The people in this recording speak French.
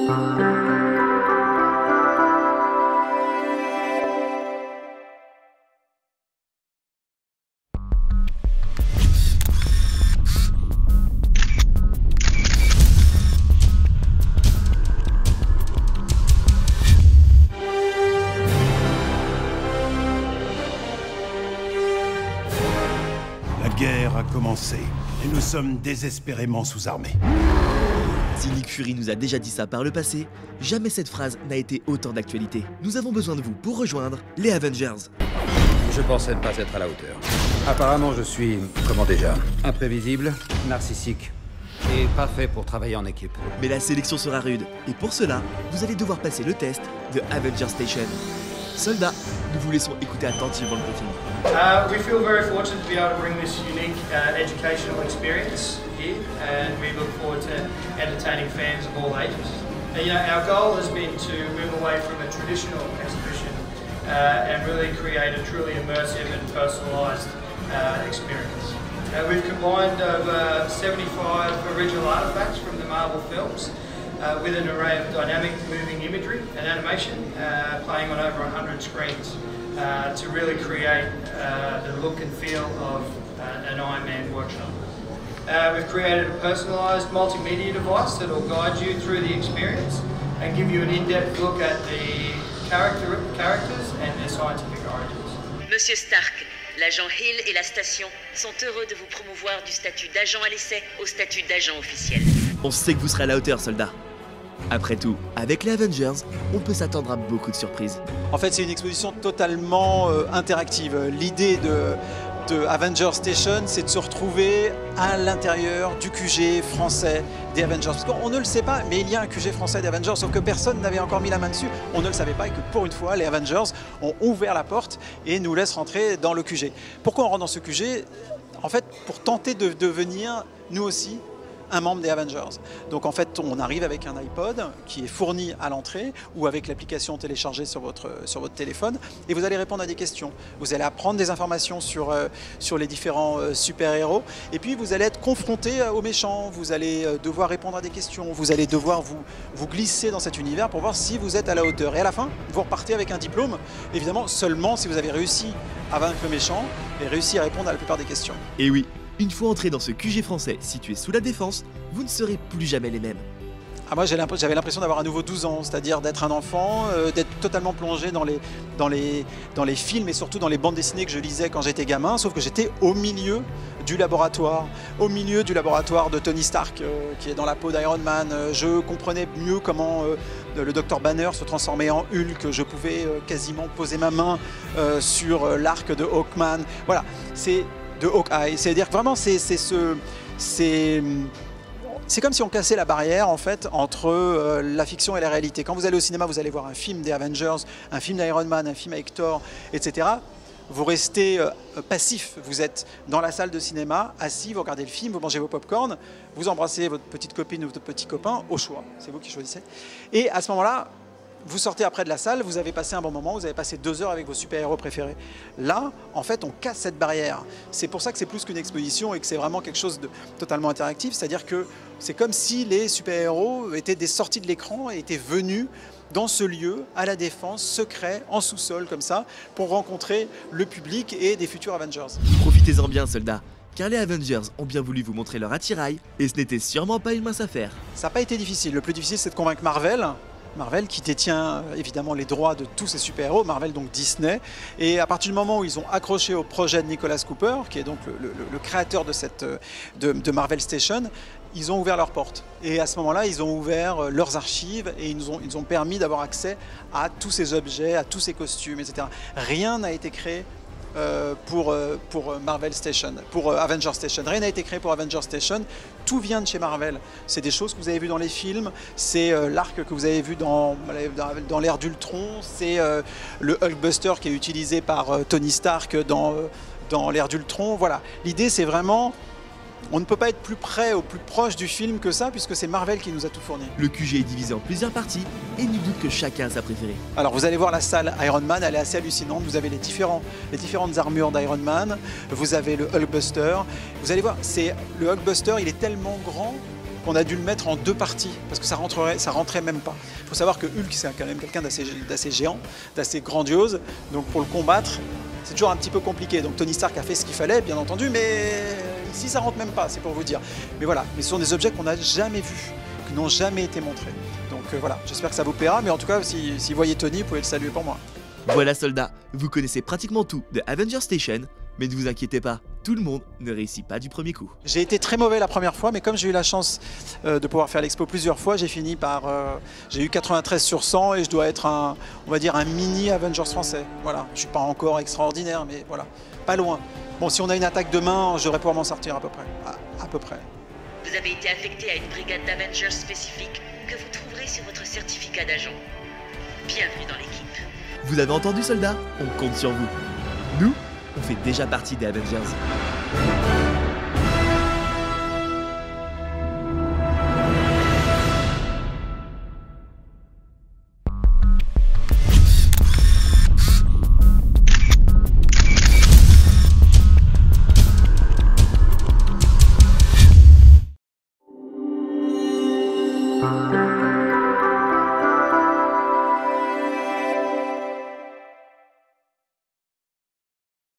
La guerre a commencé et nous sommes désespérément sous-armés. Si Nick Fury nous a déjà dit ça par le passé, jamais cette phrase n'a été autant d'actualité. Nous avons besoin de vous pour rejoindre les Avengers. Je pensais ne pas être à la hauteur. Apparemment, je suis, comment déjà, imprévisible, narcissique et pas fait pour travailler en équipe. Mais la sélection sera rude, et pour cela, vous allez devoir passer le test de Avenger Station. Soldats, nous vous laissons écouter attentivement le briefing. We feel very fortunate to be able to bring this unique educational experience here, and we look forward to entertaining fans of all ages. Our goal has been to move away from a traditional exhibition and really create a truly immersive and personalised experience. We've combined over 75 original artefacts from the Marvel films with an array of dynamic moving imagery and animation playing on over 100 screens to really create the look and feel of an Iron Man workshop. We've created a personalised multimedia device that will guide you through the experience and give you an in-depth look at the characters and their scientific origins. Monsieur Stark, l'agent Hill et la station sont heureux de vous promouvoir du statut d'agent à l'essai au statut d'agent officiel. On sait que vous serez à la hauteur, soldats. Après tout, avec les Avengers, on peut s'attendre à beaucoup de surprises. En fait, c'est une exposition totalement interactive. L'idée de Avenger Station, c'est de se retrouver à l'intérieur du QG français des Avengers. Parce qu'on ne le sait pas, mais il y a un QG français des Avengers, sauf que personne n'avait encore mis la main dessus. On ne le savait pas et que pour une fois, les Avengers ont ouvert la porte et nous laissent rentrer dans le QG. Pourquoi on rentre dans ce QG? En fait, pour tenter de devenir, nous aussi, un membre des Avengers. Donc en fait, on arrive avec un iPod qui est fourni à l'entrée ou avec l'application téléchargée sur votre téléphone et vous allez répondre à des questions. Vous allez apprendre des informations sur les différents super-héros et puis vous allez être confronté aux méchants. Vous allez devoir répondre à des questions. Vous allez devoir vous glisser dans cet univers pour voir si vous êtes à la hauteur. Et à la fin, vous repartez avec un diplôme, évidemment seulement si vous avez réussi à vaincre le méchant et réussi à répondre à la plupart des questions. Et oui, une fois entré dans ce QG français situé sous la Défense, vous ne serez plus jamais les mêmes. Ah, moi j'avais l'impression d'avoir à nouveau 12 ans, c'est-à-dire d'être un enfant, d'être totalement plongé dans les films et surtout dans les bandes dessinées que je lisais quand j'étais gamin, sauf que j'étais au milieu du laboratoire de Tony Stark qui est dans la peau d'Iron Man. Je comprenais mieux comment le Dr Banner se transformait en Hulk, je pouvais quasiment poser ma main sur l'arc de Hawkman. Voilà, c'est de Hawkeye, c'est-à-dire que vraiment c'est comme si on cassait la barrière en fait entre la fiction et la réalité. Quand vous allez au cinéma, vous allez voir un film des Avengers, un film d'Iron Man, un film avec Thor, etc. Vous restez passif, vous êtes dans la salle de cinéma, assis, vous regardez le film, vous mangez vos pop-corn, vous embrassez votre petite copine ou votre petit copain, au choix, c'est vous qui choisissez. Et à ce moment-là, vous sortez après de la salle, vous avez passé un bon moment, vous avez passé 2 heures avec vos super-héros préférés. Là, en fait, on casse cette barrière. C'est pour ça que c'est plus qu'une exposition et que c'est vraiment quelque chose de totalement interactif. C'est-à-dire que c'est comme si les super-héros étaient des sorties de l'écran et étaient venus dans ce lieu, à la Défense, secret, en sous-sol, comme ça, pour rencontrer le public et des futurs Avengers. Profitez-en bien, soldats, car les Avengers ont bien voulu vous montrer leur attirail et ce n'était sûrement pas une mince affaire. Ça n'a pas été difficile. Le plus difficile, c'est de convaincre Marvel qui détient évidemment les droits de tous ces super-héros, Marvel donc Disney, et à partir du moment où ils ont accroché au projet de Nicolas Cooper, qui est donc le créateur de Marvel Station, ils ont ouvert leurs portes. Et à ce moment-là, ils ont ouvert leurs archives et ils nous ont permis d'avoir accès à tous ces objets, à tous ces costumes, etc. Rien n'a été créé pour Marvel Station, pour Avenger Station. Rien n'a été créé pour Avenger Station. Tout vient de chez Marvel. C'est des choses que vous avez vues dans les films, c'est l'arc que vous avez vu dans l'ère d'Ultron, c'est le Hulkbuster qui est utilisé par Tony Stark dans l'ère d'Ultron. Voilà. L'idée, c'est vraiment... On ne peut pas être plus près ou plus proche du film que ça, puisque c'est Marvel qui nous a tout fourni. Le QG est divisé en plusieurs parties, et nul doute que chacun a sa préférée. Alors vous allez voir la salle Iron Man, elle est assez hallucinante. Vous avez les différentes armures d'Iron Man, vous avez le Hulkbuster. Vous allez voir, le Hulkbuster, il est tellement grand qu'on a dû le mettre en 2 parties, parce que ça rentrait même pas. Il faut savoir que Hulk, c'est quand même quelqu'un d'assez géant, d'assez grandiose, donc pour le combattre, c'est toujours un petit peu compliqué. Donc Tony Stark a fait ce qu'il fallait, bien entendu, mais ici ça rentre même pas, c'est pour vous dire. Mais voilà, mais ce sont des objets qu'on n'a jamais vus, qui n'ont jamais été montrés. Donc voilà, j'espère que ça vous plaira, mais en tout cas, si vous voyez Tony, vous pouvez le saluer pour moi. Voilà soldats, vous connaissez pratiquement tout de Avengers Station, mais ne vous inquiétez pas, tout le monde ne réussit pas du premier coup. J'ai été très mauvais la première fois, mais comme j'ai eu la chance de pouvoir faire l'expo plusieurs fois, j'ai fini par... j'ai eu 93 sur 100 et je dois être on va dire un mini Avengers français. Voilà, je suis pas encore extraordinaire, mais voilà, pas loin. Bon, si on a une attaque demain, je devrais pouvoir m'en sortir à peu près. À peu près. Vous avez été affecté à une brigade d'Avengers spécifique que vous trouverez sur votre certificat d'agent. Bienvenue dans l'équipe. Vous avez entendu soldats? On compte sur vous. Nous, on fait déjà partie des Avengers.